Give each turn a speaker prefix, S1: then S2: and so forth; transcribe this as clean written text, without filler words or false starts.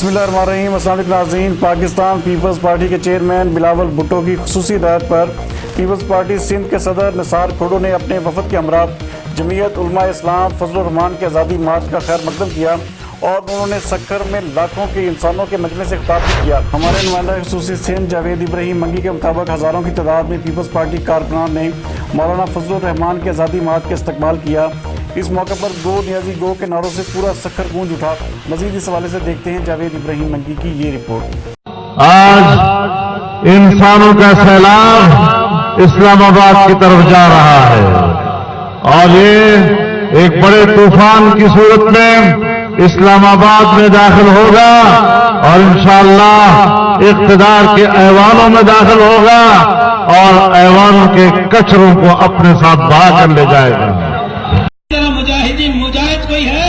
S1: बिस्मिल्लाहिर्रहमानिर्रहीम। अस्सलाम वालेकुम नाज़रीन। पाकिस्तान पीपल्स पार्टी के चेयरमैन बिलावल भुट्टो की खुसूसी हिदायत पर पीपल्स पार्टी सिंध के सदर निसार खोड़ो ने अपने वफद के हमरा जमीयत उलमा इस्लाम फजलुर रहमान के आज़ादी मार्च का खैर मकदम किया और उन्होंने सक्खर में लाखों के इंसानों के मजमे से खिताब भी किया। हमारे नुमाइंदा खुसूसी सिंध जावेद इब्राहिम मंगी के मुताबिक हज़ारों की तादाद में पीपल्स पार्टी कारकुनान ने मौलाना फजलुर रहमान के आज़ादी मार्च का इस्तकबाल किया। इस मौके पर गो नियाजी गो के नारों से पूरा सक्खर गूंज उठा। मजीद इस हवाले से देखते हैं जावेद इब्राहिम मंगी की ये रिपोर्ट।
S2: आज इंसानों का सैलाब इस्लामाबाद की तरफ जा रहा है और ये एक बड़े तूफान की सूरत में इस्लामाबाद में दाखिल होगा और इंशाअल्लाह इक़्तिदार के ऐवानों में दाखिल होगा और ऐवानों के कचरों को अपने साथ बहा कर ले जाएगा।
S3: मुजाहिदीन मुजाहिद कोई है